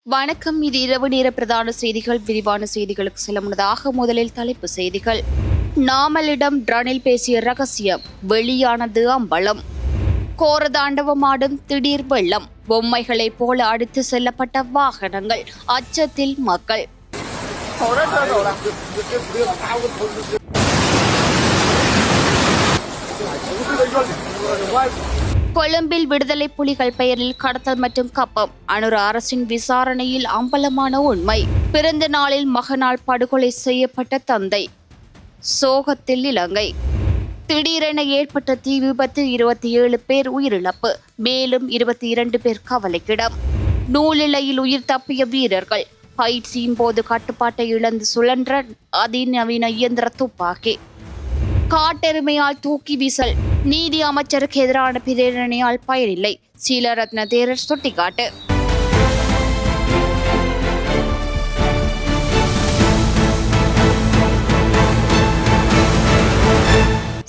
வணக்கம். இது இரவு நேர பிரதான செய்திகள். விரிவான செய்திகளுக்கு செல்ல முன்னதாக முதலில் தலைப்பு செய்திகள். நாமலிடம் ரணில் பேசிய ரகசியம் வெளியானது அம்பலம். கோரதாண்டவமாடும் திடீர் வெள்ளம். பொம்மைகளைப் போல அடித்து செல்லப்பட்ட வாகனங்கள். அச்சத்தில் மக்கள். கொழும்பில் விடுதலை புலிகள் பெயரில் கடத்தல் மற்றும் கப்பம். அனுர அரசின் விசாரணையில் அம்பலமான உண்மை. பிறந்த நாளில் மகனால் படுகொலை செய்யப்பட்ட தந்தை. சோகத்தில் இலங்கை. திடீரென ஏற்பட்ட தீ விபத்து, 27 பேர் உயிரிழப்பு, மேலும் 22 பேர் கவலைக்கிடம். நூலிலையில் உயிர் தப்பிய வீரர்கள். பயிற்சியின் போது கட்டுப்பாட்டை இழந்து சுழன்ற அதிநவீன இயந்திர துப்பாக்கி. காட்டெருமையால் தூக்கி வீசல். நீதி அமைச்சருக்கு எதிரான பிரேரணையால் பயனில்லை. சீலரத்ன தேரர் சுட்டிக்காட்டு.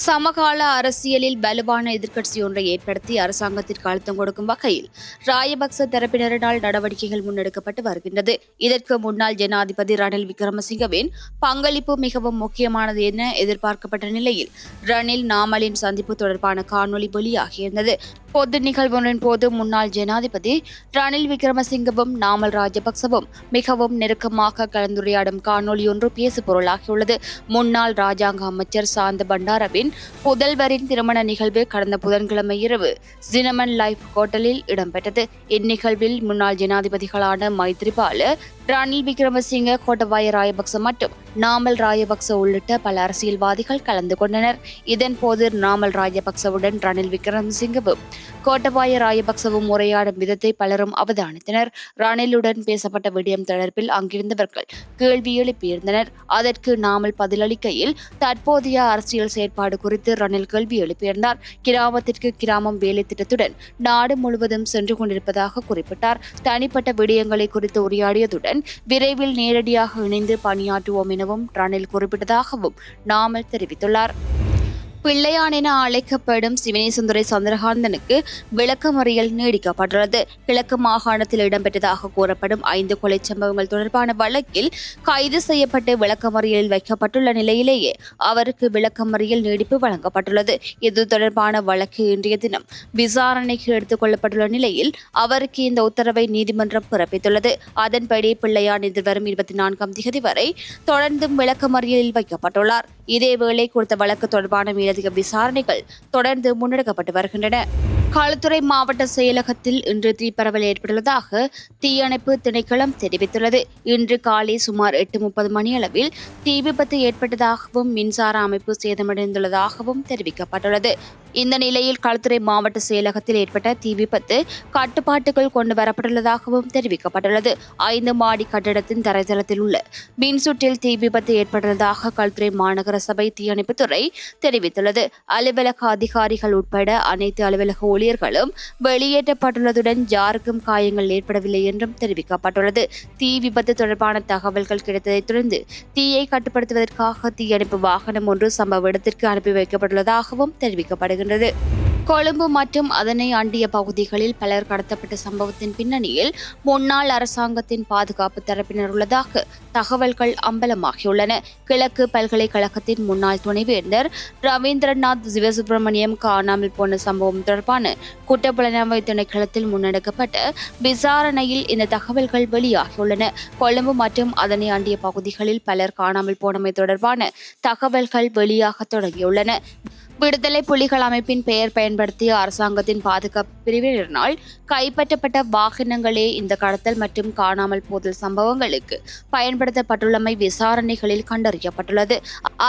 சமகால அரசியலில் வலுவான எதிர்க்கட்சி ஒன்றை ஏற்படுத்தி அரசாங்கத்திற்கு அழுத்தம் கொடுக்கும் வகையில் ராயபக்ச தரப்பினரினால் நடவடிக்கைகள் முன்னெடுக்கப்பட்டு வருகின்றது. இதற்கு முன்னாள் ஜனாதிபதி ரணில் விக்ரமசிங்கவின் பங்களிப்பு மிகவும் முக்கியமானது என எதிர்பார்க்கப்பட்ட நிலையில் ரணில் நாமலின் சந்திப்பு தொடர்பான காணொலி வெளியாகியிருந்தது. பொது நிகழ்வொன்றின் போது முன்னாள் ஜனாதிபதி ரணில் விக்ரமசிங்கவும் நாமல் ராஜபக்சவும் மிகவும் நெருக்கமாக கலந்துரையாடும் காணொலி ஒன்று பேசு பொருளாகியுள்ளது. முன்னாள் ராஜாங்க அமைச்சர் சாந்த பண்டாரவின் புதல்வரின் திருமண நிகழ்வு கடந்த புதன்கிழமை இரவு சினமன் லைஃப் ஹோட்டலில் இடம்பெற்றது. இந்நிகழ்வில் முன்னாள் ஜனாதிபதிகளான மைத்ரிபால, ரணில் விக்ரமசிங்க, கோட்டபாய ராயபக்ச மற்றும் நாமல் ராயபக்ச உள்ளிட்ட பல அரசியல்வாதிகள் கலந்து கொண்டனர். இதன்போது நாமல் ராஜபக்சவுடன் ரணில் விக்ரமசிங்கவும் கோட்டபாய ராயபக்சவும் உரையாடும் விதத்தை பலரும் அவதானித்தனர். ரணிலுடன் பேசப்பட்ட விடயம் தொடர்பில் அங்கிருந்தவர்கள் கேள்வி எழுப்பியிருந்தனர். அதற்கு நாமல் பதிலளிக்கையில் தற்போதைய அரசியல் செயற்பாடு குறித்து ரணில் கேள்வி எழுப்பியிருந்தார். கிராமத்திற்கு கிராமம் வேலை திட்டத்துடன் நாடு முழுவதும் சென்று கொண்டிருப்பதாக குறிப்பிட்டார். தனிப்பட்ட விடயங்களை குறித்து உரையாடியதுடன் விரைவில் நேரடியாக இணைந்து பணியாற்றுவோம் எனவும் ரணில் குறிப்பிட்டதாகவும் நாமல் தெரிவித்துள்ளார். பிள்ளையான் என அழைக்கப்படும் சிவனேசந்துரை சந்திரகாந்தனுக்கு விளக்கமறியல் நீடிக்கப்பட்டுள்ளது. கிழக்கு மாகாணத்தில் இடம்பெற்றதாக கூறப்படும் 5 கொலை சம்பவங்கள் தொடர்பான வழக்கில் கைது செய்யப்பட்டு விளக்கமறியலில் வைக்கப்பட்டுள்ள நிலையிலேயே அவருக்கு விளக்கமறியல் நீடிப்பு வழங்கப்பட்டுள்ளது. இது தொடர்பான வழக்கு இன்றைய தினம் விசாரணைக்கு எடுத்துக் கொள்ளப்பட்டுள்ள நிலையில் அவருக்கு இந்த உத்தரவை நீதிமன்றம் பிறப்பித்துள்ளது. அதன்படி பிள்ளையான் எதிர்வரும் 24ஆம் தேதி வரை தொடர்ந்தும் விளக்கமறியலில் வைக்கப்பட்டுள்ளார். இதேவேளை குறித்த வழக்கு தொடர்பான மேலதிக விசாரணைகள் தொடர்ந்து முன்னெடுக்கப்பட்டு வருகின்றன. களுத்துறை மாவட்ட செயலகத்தில் இன்று தீப்பரவல் ஏற்பட்டுள்ளதாக தீயணைப்பு திணைக்களம் தெரிவித்துள்ளது. இன்று காலை சுமார் 8:30 மணியளவில் தீ விபத்து ஏற்பட்டதாகவும் மின்சார அமைப்பு சேதமடைந்துள்ளதாகவும் தெரிவிக்கப்பட்டுள்ளது. இந்த நிலையில் களுத்துறை மாவட்ட செயலகத்தில் ஏற்பட்ட தீ விபத்து கட்டுப்பாட்டுக்குள் கொண்டு வரப்பட்டுள்ளதாகவும் தெரிவிக்கப்பட்டுள்ளது. 5 மாடி கட்டடத்தின் தரைத்தளத்தில் உள்ள மின்சுற்றில் தீ விபத்து ஏற்பட்டுள்ளதாக களுத்துறை மாநகர சபை தீயணைப்புத்துறை தெரிவித்துள்ளது. அலுவலக அதிகாரிகள் உட்பட அனைத்து அலுவலக ஊழியர்களும் வெளியேற்றப்பட்டுள்ளதுடன் யாருக்கும் காயங்கள் ஏற்படவில்லை என்றும் தெரிவிக்கப்பட்டுள்ளது. தீ விபத்து தொடர்பான தகவல்கள் கிடைத்ததைத் தொடர்ந்து தீயை கட்டுப்படுத்துவதற்காக தீயணைப்பு வாகனம் ஒன்று சம்பவ இடத்திற்கு அனுப்பி வைக்கப்பட்டுள்ளதாகவும் தெரிவிக்கப்படுகிறது. கொழும்பு மற்றும் அதனை அண்டிய பகுதிகளில் பலர் கடத்தப்பட்ட சம்பவத்தின் பின்னணியில் முன்னாள் அரசாங்கத்தின் பாதுகாப்பு தரப்பினர் உள்ளதாக தகவல்கள் அம்பலமாகியுள்ளன. கிழக்கு பல்கலைக்கழகத்தின் முன்னாள் துணைவேந்தர் ரவீந்திரநாத் சிவசுப்பிரமணியம் காணாமல் போன சம்பவம் தொடர்பான குற்றப்புலனாய்வு திணைக்களத்தில் முன்னெடுக்கப்பட்ட விசாரணையில் இந்த தகவல்கள் வெளியாகியுள்ளன. கொழும்பு மற்றும் அதனை அண்டிய பகுதிகளில் பலர் காணாமல் போனமை தொடர்பான தகவல்கள் வெளியாக தொடங்கியுள்ளன. விடுதலை புலிகள் அமைப்பின் பெயர் பயன்படுத்திய அரசாங்கத்தின் பாதுகாப்பு பிரிவினரினால் கைப்பற்றப்பட்ட வாகனங்களே இந்த கடத்தல் மற்றும் காணாமல் போதல் சம்பவங்களுக்கு பயன்படுத்தப்பட்டுள்ளமை விசாரணைகளில் கண்டறியப்பட்டுள்ளது.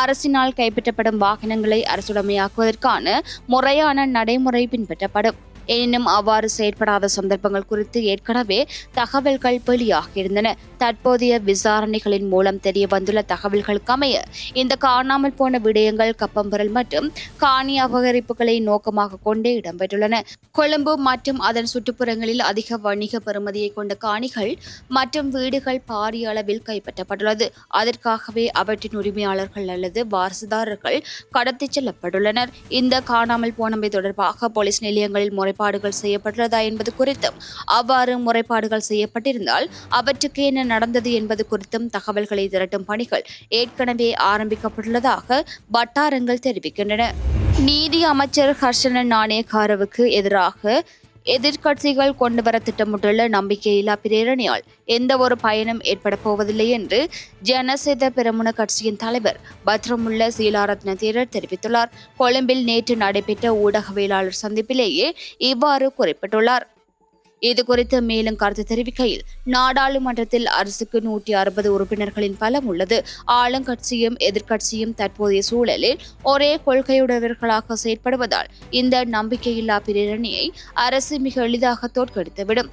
அரசினால் கைப்பற்றப்படும் வாகனங்களை அரசுடைமையாக்குவதற்கான முறையான நடைமுறை பின்பற்றப்படும். எனினும் அவ்வாறு செயற்படாத சந்தர்ப்பங்கள் குறித்து ஏற்கனவே தகவல்கள் வெளியாகியிருந்தன. தற்போதைய விசாரணைகளின் மூலம் தெரிய வந்துள்ள தகவல்களுக்கு அமைய இந்த காணாமல் போன விடயங்கள் கப்பம்பரல் மற்றும் காணி அபகரிப்புகளை நோக்கமாக கொண்டே இடம்பெற்றுள்ளன. கொழும்பு மற்றும் அதன் சுற்றுப்புறங்களில் அதிக வணிக பெறுமதியை கொண்ட காணிகள் மற்றும் வீடுகள் பாரிய அளவில் கைப்பற்றப்பட்டுள்ளது. அதற்காகவே அவற்றின் உரிமையாளர்கள் அல்லது வாரிசுதாரர்கள் கடத்திச் செல்லப்பட்டுள்ளனர். இந்த காணாமல் போனவை தொடர்பாக போலீஸ் நிலையங்களில் முறைப்பாடு முறைப்பாடுகள் செய்யப்பட்டுள்ளதா என்பது குறித்தும், அவ்வாறு முறைப்பாடுகள் செய்யப்பட்டிருந்தால் அவற்றுக்கு என்ன நடந்தது என்பது குறித்தும் தகவல்களை திரட்டும் பணிகள் ஏற்கனவே ஆரம்பிக்கப்பட்டுள்ளதாக வட்டாரங்கள் தெரிவிக்கின்றன. நீதி அமைச்சர் ஹர்ஷன நாணயக்காரவுக்கு எதிராக எதிர்க்கட்சிகள் கொண்டுவர திட்டமிட்டுள்ள நம்பிக்கையில்லா பிரேரணையால் எந்த ஒரு பயனும் ஏற்பட போவதில்லை என்று ஜனசேத பெரமுன கட்சியின் தலைவர் பத்ரமுல்ல சீலாரத்ன தேரர் தெரிவித்துள்ளார். கொழும்பில் நேற்று நடைபெற்ற ஊடகவியலாளர் சந்திப்பிலேயே இவ்வாறு குறிப்பிட்டுள்ளார். இதுகுறித்து மேலும் கருத்து தெரிவிக்கையில், நாடாளுமன்றத்தில் அரசுக்கு 160 உறுப்பினர்களின் பலம் உள்ளது. ஆளுங்கட்சியும் எதிர்க்கட்சியும் தற்போதைய சூழலில் ஒரே கொள்கையுடையவர்களாக செயற்படுவதால் இந்த நம்பிக்கையில்லா பிரேரணையை அரசு மிக எளிதாக தோற்கடித்துவிடும்.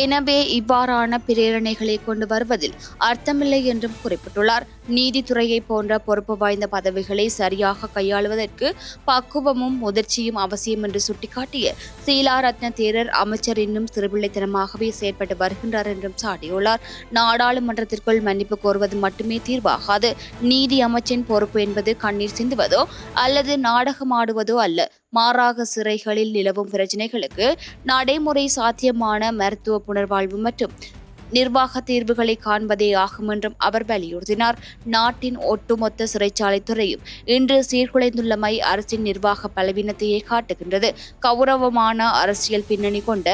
எனவே இவ்வாறான பிரேரணைகளை கொண்டு வருவதில் அர்த்தமில்லை என்றும் குறிப்பிட்டுள்ளார். நீதித்துறையை போன்ற பொறுப்பு வாய்ந்த பதவிகளை சரியாக கையாளுவதற்கு பக்குவமும் முதிர்ச்சியும் அவசியம் என்று சுட்டிக்காட்டிய சீலாரத்ன தேரர், அமைச்சர் இன்னும் சிறுபிள்ளைத்தனமாகவே செயற்பட்டு வருகின்றார் என்றும் சாட்டியுள்ளார். நாடாளுமன்றத்திற்குள் மன்னிப்பு கோருவது மட்டுமே தீர்வாகாது. நீதி அமைச்சின் பொறுப்பு என்பது கண்ணீர் சிந்துவதோ அல்லது நாடகமாடுவதோ அல்ல. மாறாக சிறைகளில் நிலவும் பிரச்சினைகளுக்கு நடைமுறை சாத்தியமான மருத்துவ புனர்வாழ்வு மற்றும் நிர்வாக தீர்வுகளை காண்பதே ஆகும் என்றும் அவர் வலியுறுத்தினார். நாட்டின் ஒட்டுமொத்த சிறைச்சாலை துறையும் இன்று சீர்குலைந்துள்ளமை அரசின் நிர்வாக பலவீனத்தையே காட்டுகின்றது. கௌரவமான அரசியல் பின்னணி கொண்ட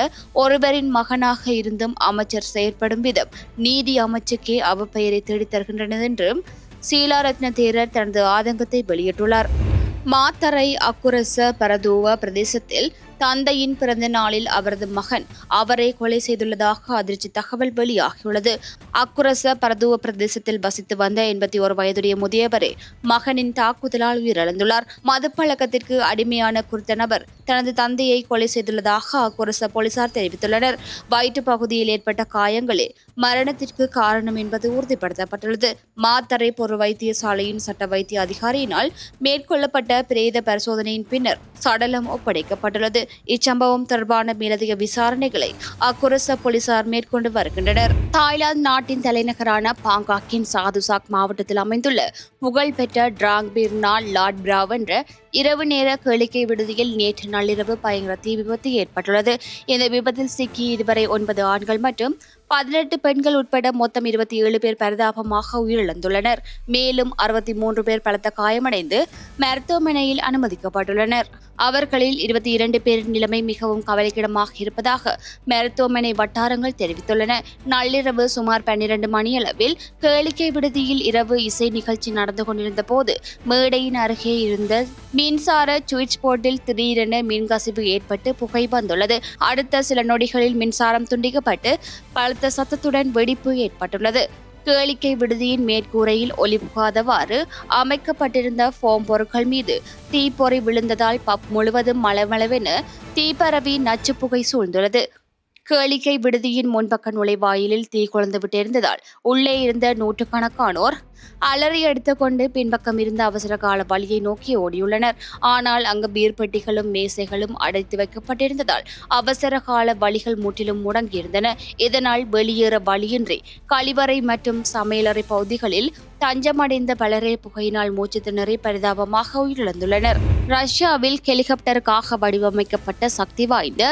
ஒருவரின் மகனாக இருந்தும் அமைச்சர் செயற்படும் விதம் நீதி அமைச்சுக்கே அவப்பெயரை தேடித்தருகின்றது என்றும் சீலாரத்ன தேரர் தனது ஆதங்கத்தை வெளியிட்டுள்ளார். மாத்தறை அக்குரச பரதுவ பிரதேசத்தில் தந்தையின் பிறந்த நாளில் அவரது மகன் அவரை கொலை செய்துள்ளதாக அதிர்ச்சி தகவல் வெளியாகியுள்ளது. அக்குரச பரதுவ பிரதேசத்தில் வசித்து வந்த 81 வயதுடைய முதியவரே மகனின் தாக்குதலால் உயிரிழந்துள்ளார். மதுப்பழக்கத்திற்கு அடிமையான குறித்த நபர் தனது தந்தையை கொலை செய்துள்ளதாக அக்குரச போலீசார் தெரிவித்துள்ளனர். வயிற்று பகுதியில் ஏற்பட்ட காயங்களே மரணத்திற்கு காரணம் என்பது உறுதிப்படுத்தப்பட்டுள்ளது. மாத்தறை பொது வைத்தியசாலையின் சட்ட வைத்திய அதிகாரியினால் மேற்கொள்ளப்பட்ட பிரேத பரிசோதனையின் பின்னர் சடலம் ஒப்படைக்கப்பட்டுள்ளது. இச்சம்பவம் தொடர்பான மேலதிக விசாரணைகளை அக்குரச போலீசார் மேற்கொண்டு வருகின்றனர். தாய்லாந்து நாட்டின் தலைநகரான பாங்காக்கின் சாதுசாக் மாவட்டத்தில் அமைந்துள்ள புகழ்பெற்ற டிராங்பீர்னா லாட் பிராவ் என்ற இரவு நேர கேளிக்கை விடுதியில் நேற்று நள்ளிரவு பயங்கர தீ விபத்து ஏற்பட்டுள்ளது. இந்த விபத்தில் சிக்கி இதுவரை 9 ஆண்கள் மற்றும் 18 பெண்கள் உட்பட மொத்தம் 27 பேர் பரிதாபமாக உயிரிழந்துள்ளனர். மேலும் 63 பேர் பலத்த காயமடைந்து மருத்துவமனையில் அனுமதிக்கப்பட்டுள்ளனர். அவர்களில் 22 பேரின் நிலைமை மிகவும் கவலைக்கிடமாக இருப்பதாக மருத்துவமனை வட்டாரங்கள் தெரிவித்துள்ளன. நள்ளிரவு சுமார் 12 மணியளவில் கேளிக்கை விடுதியில் இரவு இசை நிகழ்ச்சி நடந்து கொண்டிருந்த போது மேடையின் அருகே இருந்த மின்சார சுவிட்ச் போர்டில் திடீரென மின்கசிவு ஏற்பட்டு புகை வந்துள்ளது. அடுத்த சில நொடிகளில் மின்சாரம் துண்டிக்கப்பட்டு பலத்த சத்தத்துடன் வெடிப்பு ஏற்பட்டுள்ளது. கேளிக்கை விடுதியின் மேற்கூரையில் ஒளி புகாதவாறு அமைக்கப்பட்டிருந்த ஃபோம் பொருட்கள் மீது தீப்பொறி விழுந்ததால் பப் முழுவதும் மளமளவென தீப்பரவி நச்சு புகை சூழ்ந்துள்ளது. கேளிக்கை விடுதியின் முன்பக்க நுழைவாயிலில் தீ கொழுந்து விட்டிருந்ததால் உள்ளே இருந்த நூற்றுக்கணக்கானோர் அலறி எடுத்துக்கொண்டு பின்பக்கம் இருந்த அவசர கால வழியை நோக்கி ஓடியுள்ளனர். ஆனால் அங்கு பீர் பெட்டிகளும் மேசைகளும் அடைத்து வைக்கப்பட்டிருந்ததால் அவசர கால வழிகள் முற்றிலும் முடங்கியிருந்தன. இதனால் வெளியேற வழியின்றி கழிவறை மற்றும் சமையலறை பகுதிகளில் தஞ்சமடைந்த பலரே புகையினால் மூச்சு திணறி பரிதாபமாக உயிரிழந்துள்ளனர். ரஷ்யாவில் ஹெலிகாப்டருக்காக வடிவமைக்கப்பட்ட சக்தி வாய்ந்த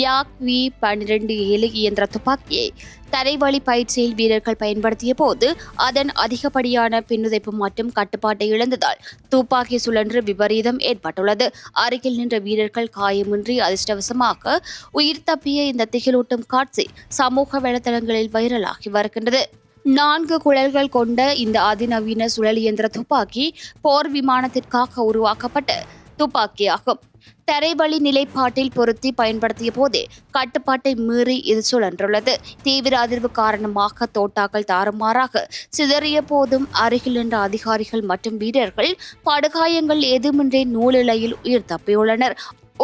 Yak-12 இயந்திர துப்பாக்கியை தரைவழி பயிற்சியில் வீரர்கள் பயன்படுத்திய போது அதன் அதிகப்படியான பின்னுதைப்பு மற்றும் கட்டுப்பாட்டை இழந்ததால் துப்பாக்கி சுழன்று விபரீதம் ஏற்பட்டுள்ளது. அருகில் நின்ற வீரர்கள் காயமின்றி அதிர்ஷ்டவசமாக உயிர் தப்பிய இந்த திகிலூட்டும் காட்சி சமூக வலைதளங்களில் வைரலாகி வருகின்றது. 4 குழல்கள் கொண்ட இந்த அதிநவீன சுழல் இயந்திர துப்பாக்கி போர் விமானத்திற்காக உருவாக்கப்பட்ட துப்பாக்கியாகும். தரைவழி நிலைப்பாட்டில் பொருத்தி பயன்படுத்திய போதே கட்டுப்பாட்டை மீறி இது சுழன்றுள்ளது. தீவிர அதிர்வு காரணமாக தோட்டாக்கள் தாறுமாறாக சிதறிய போதும் அருகில் நின்ற அதிகாரிகள் மற்றும் வீரர்கள் படுகாயங்கள் ஏதுமின்றி நூலிழையில் உயிர் தப்பியுள்ளனர்.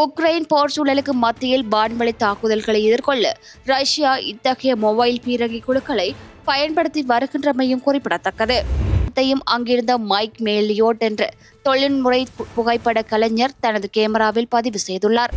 உக்ரைன் போர் சூழலுக்கு மத்தியில் வான்வழி தாக்குதல்களை எதிர்கொள்ள ரஷ்யா இத்தகைய மொபைல் பீரங்கி குழுக்களை பயன்படுத்தி வருகின்றமையும் குறிப்பிடத்தக்கது. அங்கிருந்த மைக் மேலியோட் என்ற தொழில்முறை புகைப்பட கலைஞர் தனது கேமராவில் பதிவு செய்துள்ளார்.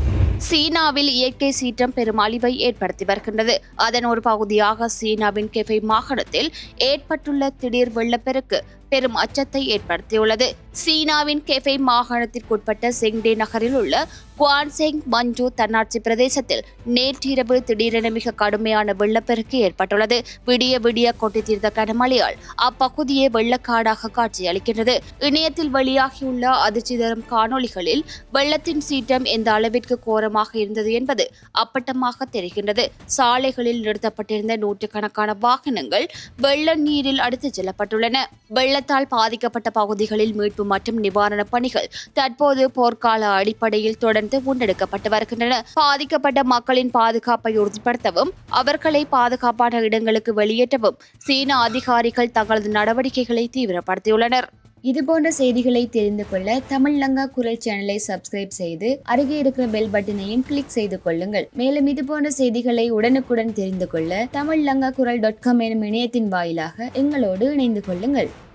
சீனாவில் இயற்கை சீற்றம் பெரும் அழிவை ஏற்படுத்தி வருகின்றது. அதன் ஒரு பகுதியாக சீனாவின் கெஃபை மாகாணத்தில் ஏற்பட்டுள்ள திடீர் வெள்ளப்பெருக்கு பெரும் அச்சத்தை ஏற்படுத்தியுள்ளது. சீனாவின் கெஃபே மாகாணத்திற்குட்பட்ட செங்டே நகரில் உள்ள குவான்செங் மஞ்சு தன்னாட்சி பிரதேசத்தில் நேற்றிரவு திடீரென மிக கடுமையான வெள்ளப்பெருக்கு ஏற்பட்டுள்ளது. விடிய விடிய கொட்டி தீர்த்த கனமழையால் அப்பகுதியே வெள்ளக்காடாக காட்சியளிக்கின்றது. இணையத்தில் வெளியாகியுள்ள அதிர்ச்சி தரும் காணொளிகளில் வெள்ளத்தின் சீற்றம் எந்த அளவிற்கு கோரமாக இருந்தது என்பது அப்பட்டமாக தெரிகின்றது. சாலைகளில் நிறுத்தப்பட்டிருந்த நூற்றுக்கணக்கான வாகனங்கள் வெள்ள நீரில் அடித்துச் செல்லப்பட்டுள்ளன. வெள்ளத்தால் பாதிக்கப்பட்ட பகுதிகளில் மீட்பு மற்றும் நிவாரணப் பணிகள் தற்போது போர்க்கால அடிப்படையில் தொடர்ந்து முன்னெடுக்கப்பட்டு வருகின்றன. பாதிக்கப்பட்ட மக்களின் பாதுகாப்பை உறுதிப்படுத்தவும் அவர்களை பாதுகாப்பான இடங்களுக்கு வெளியேற்றவும் சீன அதிகாரிகள் தங்களது நடவடிக்கைகளை தீவிரப்படுத்தியுள்ளனர். இதுபோன்ற செய்திகளை தெரிந்து கொள்ள தமிழ்லங்கா குரல் சேனலை சப்ஸ்கிரைப் செய்து அருகே இருக்கிற பெல் பட்டனையும் கிளிக் செய்து கொள்ளுங்கள். மேலும் இதுபோன்ற செய்திகளை உடனுக்குடன் தெரிந்து கொள்ள தமிழ்லங்கா குரல் .com எனும் இணையத்தின் வாயிலாக எங்களோடு இணைந்து கொள்ளுங்கள்.